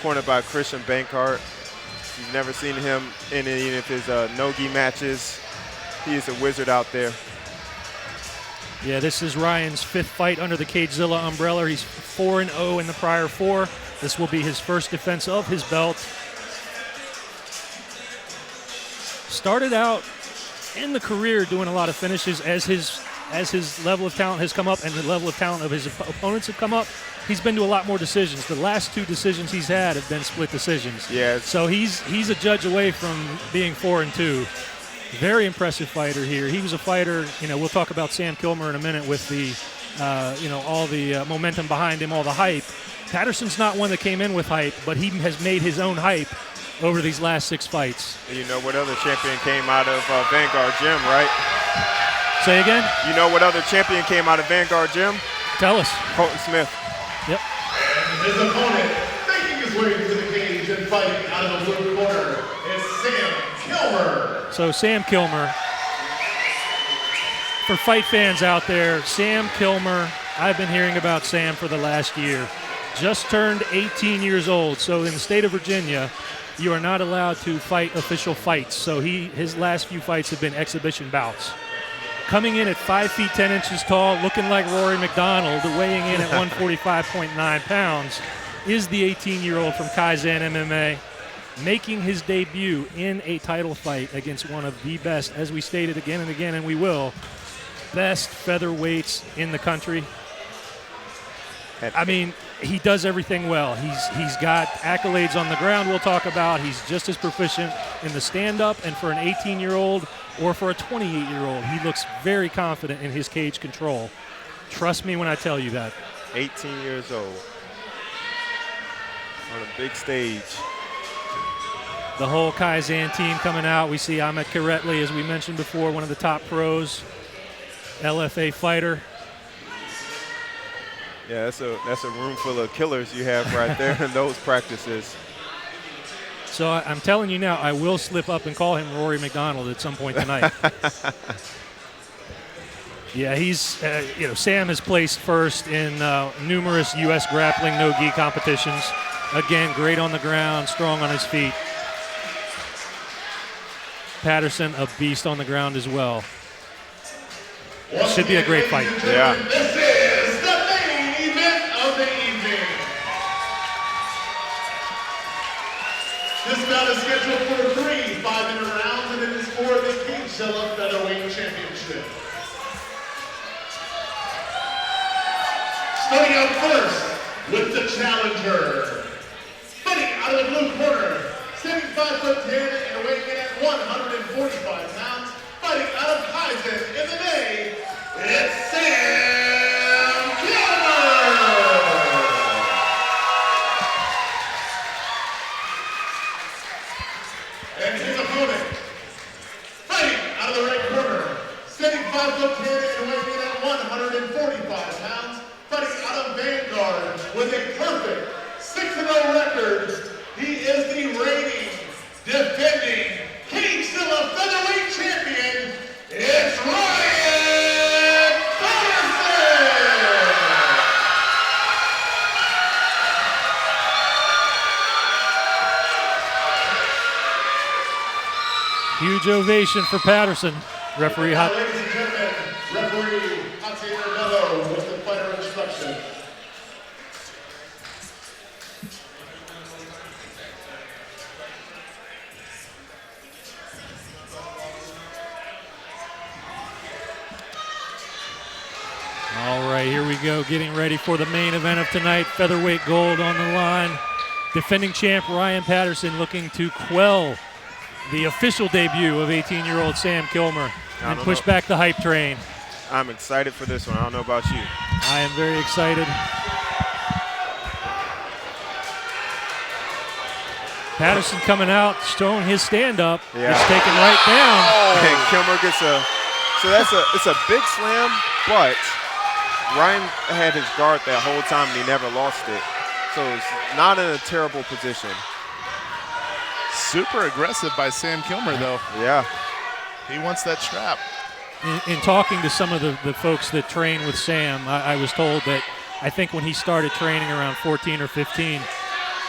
cornered by Christian Bankart. If you've never seen him in any of his no-gi matches, he is a wizard out there. Yeah, this is Ryan's 5th fight under the CageZilla umbrella. He's 4-0 in the prior 4. This will be his first defense of his belt. Started out in the career doing a lot of finishes as his level of talent has come up and the level of talent of his opponents have come up. He's been to a lot more decisions. The last 2 decisions he's had have been split decisions. Yeah. So he's a judge away from being 4-2. Very impressive fighter here. He was a fighter, we'll talk about Sam Kilmer in a minute with the, all the momentum behind him, all the hype. Patterson's not one that came in with hype, but he has made his own hype over these last 6 fights. You know what other champion came out of Vanguard Gym, right? Say again? You know what other champion came out of Vanguard Gym? Tell us. Colton Smith. Yep. And his opponent, making his way to the cage and fighting out of the blue corner, is Sam Kilmer. So Sam Kilmer, for fight fans out there, Sam Kilmer, I've been hearing about Sam for the last year. Just turned 18 years old. So in the state of Virginia, you are not allowed to fight official fights. So his last few fights have been exhibition bouts. Coming in at 5 feet 10 inches tall, looking like Rory McDonald, weighing in at 145.9 pounds, is the 18-year-old from Kaizen MMA, making his debut in a title fight against one of the best, as we stated again and again, and we will, best featherweights in the country. I mean, he does everything well. He's got accolades on the ground we'll talk about. He's just as proficient in the stand-up, and for an 18-year-old or for a 28-year-old, he looks very confident in his cage control. Trust me when I tell you that. 18 years old. On a big stage. The whole Kaizen team coming out. We see Ahmet Karetli, as we mentioned before, one of the top pros, LFA fighter. Yeah, that's a room full of killers you have right there in those practices. So I'm telling you now, I will slip up and call him Rory McDonald at some point tonight. Yeah, he's, Sam has placed first in numerous U.S. grappling no-gi competitions. Again, great on the ground, strong on his feet. Patterson, a beast on the ground as well. Should be a great fight. Yeah. This is the main event of the evening. This bout is scheduled for 3 5-minute rounds, and it is for the CageZilla Featherweight Championship. Starting out first with the challenger. Fighting out of the blue corner, standing 5'10" and weighing in at 145 pounds. Fighting out of Kaizen MMA, it's Sam Kilmer! And his opponent, fighting out of the right corner, standing 5'10" and weighing in at 145 pounds. Fighting out of Vanguard with a perfect 6-0 record. He is the reigning, defending CageZilla Featherweight Champion. It's Ryan Patterson! Huge ovation for Patterson. Referee Now, ladies and gentlemen, referee Javier Mello with the fighter instruction. All right, here we go, getting ready for the main event of tonight. Featherweight gold on the line. Defending champ Ryan Patterson looking to quell the official debut of 18-year-old Sam Kilmer and push back the hype train. I'm excited for this one. I don't know about you. I am very excited. Patterson coming out, showing his stand-up. Yeah. It's taken right down. And Kilmer gets it's a big slam, but Ryan had his guard that whole time and he never lost it. So it's not in a terrible position. Super aggressive by Sam Kilmer, though. Yeah. He wants that strap. In talking to some of the folks that train with Sam, I was told that I think when he started training around 14 or 15,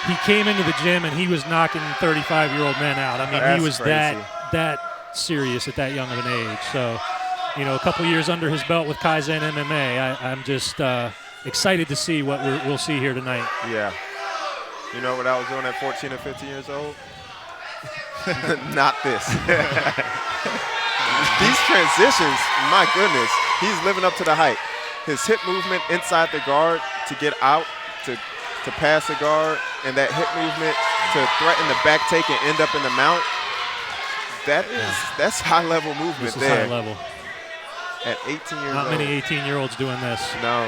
he came into the gym and he was knocking 35-year-old men out. I mean, That's he was crazy. that serious at that young of an age. So, you know, a couple years under his belt with Kaizen MMA, I'm just excited to see what we'll see here tonight. Yeah. You know what I was doing at 14 or 15 years old? Not this. These transitions, my goodness, he's living up to the hype. His hip movement inside the guard to get out, to pass the guard, and that hip movement to threaten the back take and end up in the mount. That's high-level movement This is there. high level. At 18 years Not old. many 18-year-olds doing this. No.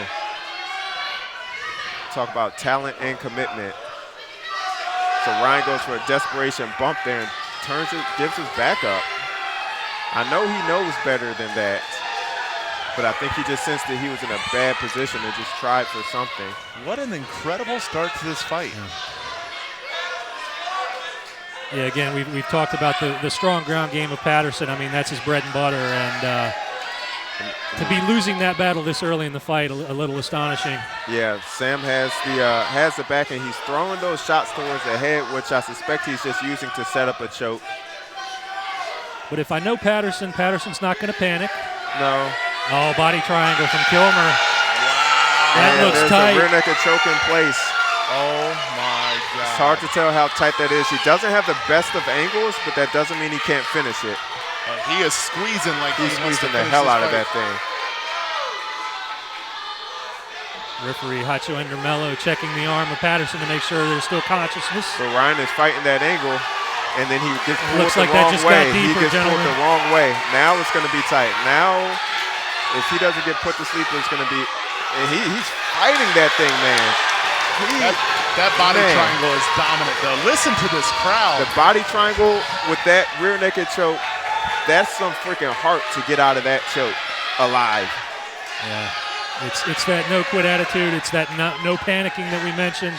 Talk about talent and commitment. So Ryan goes for a desperation bump there and turns it, gives his back up. I know he knows better than that, but I think he just sensed that he was in a bad position and just tried for something. What an incredible start to this fight. Yeah, again, we've talked about the strong ground game of Patterson. I mean, that's his bread and butter, and to be losing that battle this early in the fight, a little astonishing. Yeah, Sam has the back, and he's throwing those shots towards the head, which I suspect he's just using to set up a choke. But if I know Patterson, Patterson's not going to panic. No. Oh, body triangle from Kilmer. That And looks there's tight. a rear naked choke in place. Oh, my God. It's hard to tell how tight that is. He doesn't have the best of angles, but that doesn't mean he can't finish it. He is squeezing like He's he wants to squeezing the finish hell this out of fight. that thing. Referee Hacho Endermello checking the arm of Patterson to make sure there's still consciousness. So Ryan is fighting that angle, and then he gets pulled Looks the like that wrong just got way. deeper, He gets pulled gentlemen. the wrong way. Now it's going to be tight. Now, if he doesn't get put to sleep, it's going to be. And he's fighting that thing, man. That body Man. triangle is dominant, though. Listen to this crowd. The body triangle with that rear naked choke, that's some freaking heart to get out of that choke alive. Yeah. It's that no-quit attitude. It's that no panicking that we mentioned.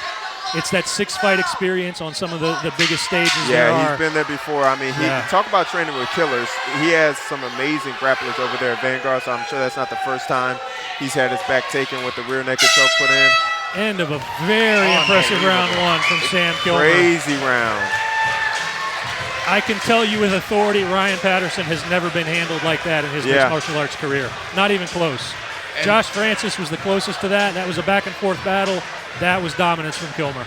It's that six-fight experience on some of the biggest stages there Yeah, are. he's been there before. I mean, talk about training with killers. He has some amazing grapplers over there at Vanguard, so I'm sure that's not the first time he's had his back taken with the rear naked choke put in. End of a very impressive round one from Sam Kilmer. Crazy round. I can tell you with authority, Ryan Patterson has never been handled like that in his mixed martial arts career. Not even close. And Josh Francis was the closest to that. That was a back-and-forth battle. That was dominance from Kilmer.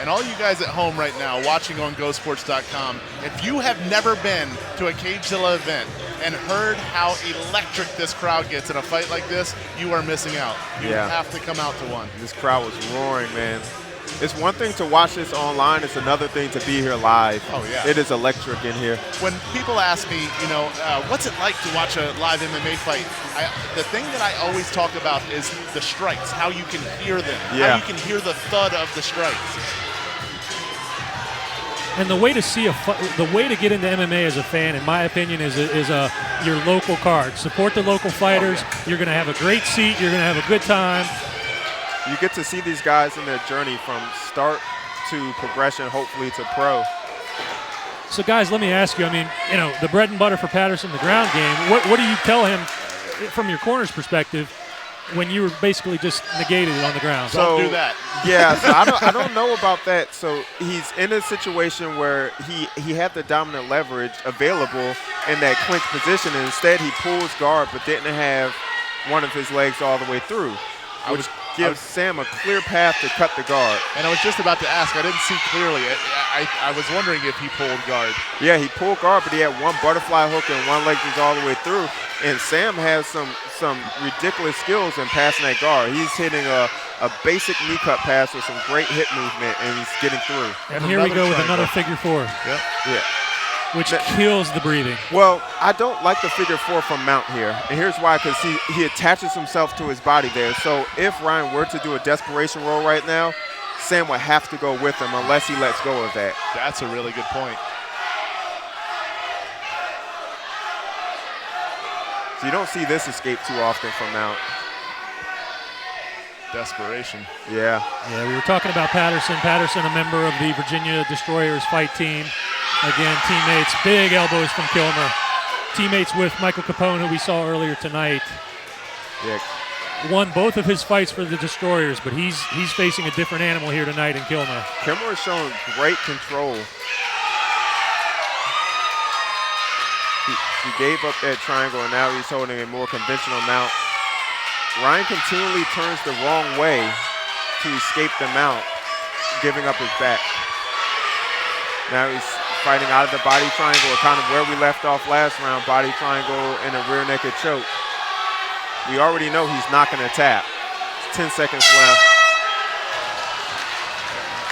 And all you guys at home right now watching on GoSports.com, if you have never been to a CageZilla event and heard how electric this crowd gets in a fight like this, you are missing out. You have to come out to one. This crowd was roaring, man. It's one thing to watch this online. It's another thing to be here live. Oh, yeah. It is electric in here. When people ask me, what's it like to watch a live MMA fight, the thing that I always talk about is the strikes, how you can hear them, how you can hear the thud of the strikes. And the way to see the way to get into MMA as a fan, in my opinion, is your local card. Support the local fighters. You're going to have a great seat. You're going to have a good time. You get to see these guys in their journey from start to progression, hopefully to pro. So, guys, let me ask you. I mean, the bread and butter for Patterson, the ground game. What do you tell him from your corner's perspective when you were basically just negated on the ground? Don't do that. Yeah, so I don't know about that. So he's in a situation where he had the dominant leverage available in that clinch position, and instead he pulls guard but didn't have one of his legs all the way through, which gives Sam a clear path to cut the guard. And I was just about to ask. I didn't see clearly. I was wondering if he pulled guard. Yeah, he pulled guard, but he had one butterfly hook and one leg was all the way through. And Sam has some ridiculous skills in passing that guard. He's hitting a basic knee cut pass with some great hip movement, and he's getting through. And here we go with another figure four. Yep. Yeah. Which kills the breathing. Well, I don't like the figure four from Mount here. And here's why, because he attaches himself to his body there. So if Ryan were to do a desperation roll right now, Sam would have to go with him unless he lets go of that. That's a really good point. So you don't see this escape too often from Mount. Desperation. Yeah. Yeah, we were talking about Patterson. Patterson, a member of the Virginia Destroyers fight team. Again, teammates, big elbows from Kilmer. Teammates with Michael Capone, who we saw earlier tonight. Yeah. won both of his fights for the Destroyers, but he's facing a different animal here tonight in Kilmer. Kilmer is showing great control. He gave up that triangle, and now he's holding a more conventional mount. Ryan continually turns the wrong way to escape the mount, giving up his back. Now he's fighting out of the body triangle, kind of where we left off last round, body triangle and a rear naked choke. We already know he's not going to tap. 10 seconds left.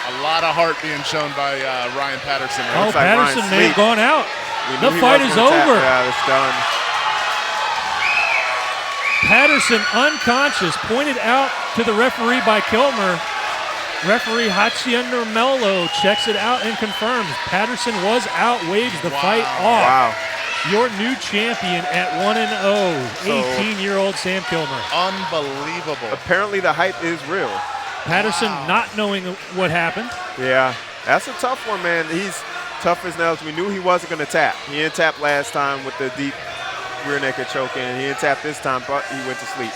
A lot of heart being shown by Ryan Patterson. Oh, looks like Patterson Ryan's may have asleep. gone out. We knew The he fight wasn't is gonna tap. over. Yeah, it's done. Patterson unconscious, pointed out to the referee by Kilmer. Referee Hacienda Mello checks it out and confirms Patterson was out, waves the fight off. Wow. Your new champion at 1-0, 18-year-old Sam Kilmer. Unbelievable. Apparently the hype is real. Patterson not knowing what happened. Yeah, that's a tough one, man. He's tough as nails. We knew he wasn't going to tap. He didn't tap last time with the deep rear naked choke in. He didn't tap this time, but he went to sleep.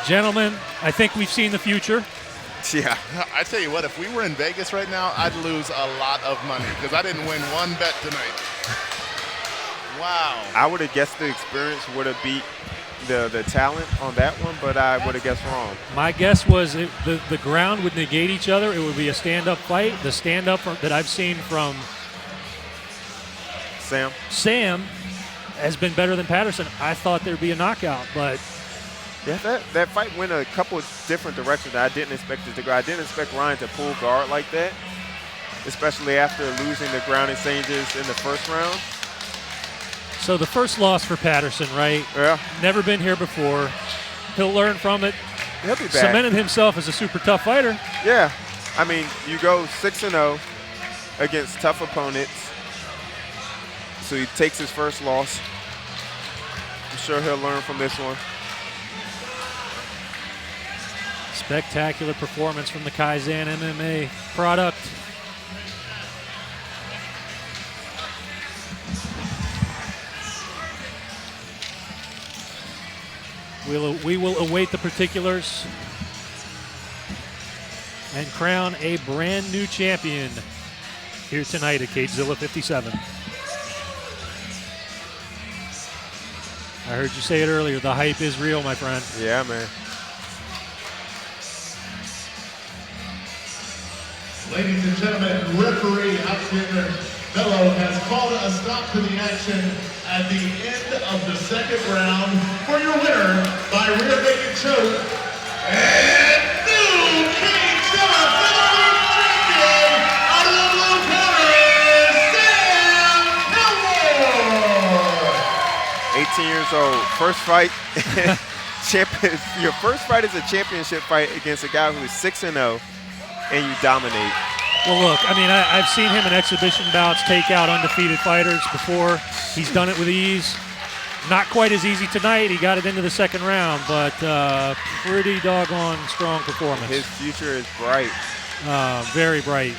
Gentlemen, I think we've seen the future. Yeah. I tell you what, if we were in Vegas right now, I'd lose a lot of money because I didn't win one bet tonight. Wow. I would have guessed the experience would have beat the talent on that one, but I would have guessed wrong. My guess was the ground would negate each other. It would be a stand-up fight. The stand-up that I've seen from Sam has been better than Patterson. I thought there'd be a knockout, but yeah, that fight went a couple of different directions that I didn't expect it to go. I didn't expect Ryan to pull guard like that, especially after losing the ground exchanges in the first round. So the first loss for Patterson, right? Yeah. Never been here before. He'll learn from it. He'll be back. Cemented himself as a super tough fighter. Yeah. I mean, you go 6-0 against tough opponents. So he takes his first loss. I'm sure he'll learn from this one. Spectacular performance from the Kaizen MMA product. We will await the particulars and crown a brand new champion here tonight at CageZilla 57. I heard you say it earlier, the hype is real, my friend. Yeah, man. Ladies and gentlemen, referee Hacienda Mello has called a stop to the action at the end of the second round for your winner by rear naked choke and new CageZilla featherweight champion out of the blue corner, Sam Kilmer. 18 years old, first fight, your first fight is a championship fight against a guy who is 6-0, and you dominate. Well, look, I mean, I've seen him in exhibition bouts take out undefeated fighters before. He's done it with ease. Not quite as easy tonight. He got it into the second round, but pretty doggone strong performance. His future is bright. Very bright.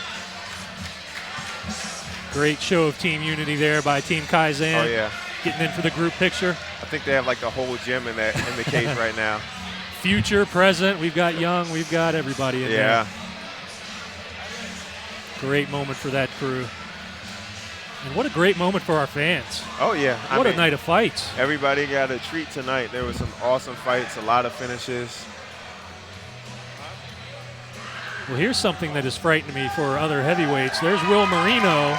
Great show of team unity there by Team Kaizen. Oh, yeah. Getting in for the group picture. I think they have like the whole gym in the cage right now. Future, present, we've got young, we've got everybody in there. Yeah. Great moment for that crew. And what a great moment for our fans. Oh, yeah. What a night of fights. Everybody got a treat tonight. There were some awesome fights, a lot of finishes. Well, here's something that has frightened me for other heavyweights. There's Will Marino,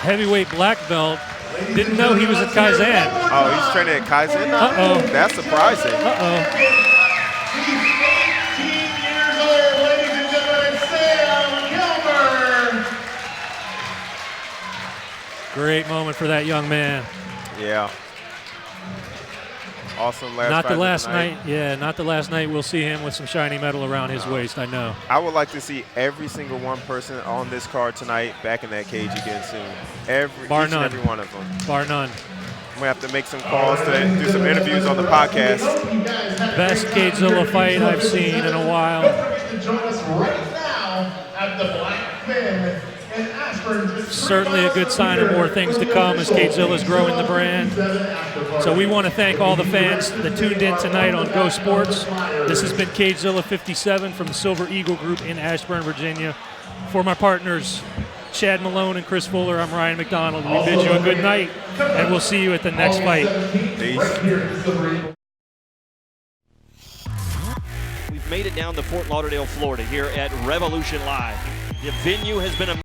heavyweight black belt. Didn't know he was at Kaizen. Oh, he's training at Kaizen now? Uh-oh. That's surprising. Uh-oh. Great moment for that young man. Yeah. Awesome last Not fight the of last night. night. Yeah, not the last night. We'll see him with some shiny metal around his waist, I know. I would like to see every single one person on this card tonight back in that cage again soon. Each and every one of them. Bar none. I'm going to have to make some calls today, do some interviews on the podcast. Best CageZilla fight I've seen in a while. Don't forget to join us right now at the Black Men and certainly a good sign of more things to come as CageZilla is growing the brand. So we want to thank all the fans that tuned in tonight on Go Sports. This has been CageZilla 57 from the Silver Eagle Group in Ashburn, Virginia. For my partners, Chad Malone and Chris Fuller, I'm Ryan McDonald. We bid you a good night, and we'll see you at the next fight. Peace. We've made it down to Fort Lauderdale, Florida, here at Revolution Live. The venue has been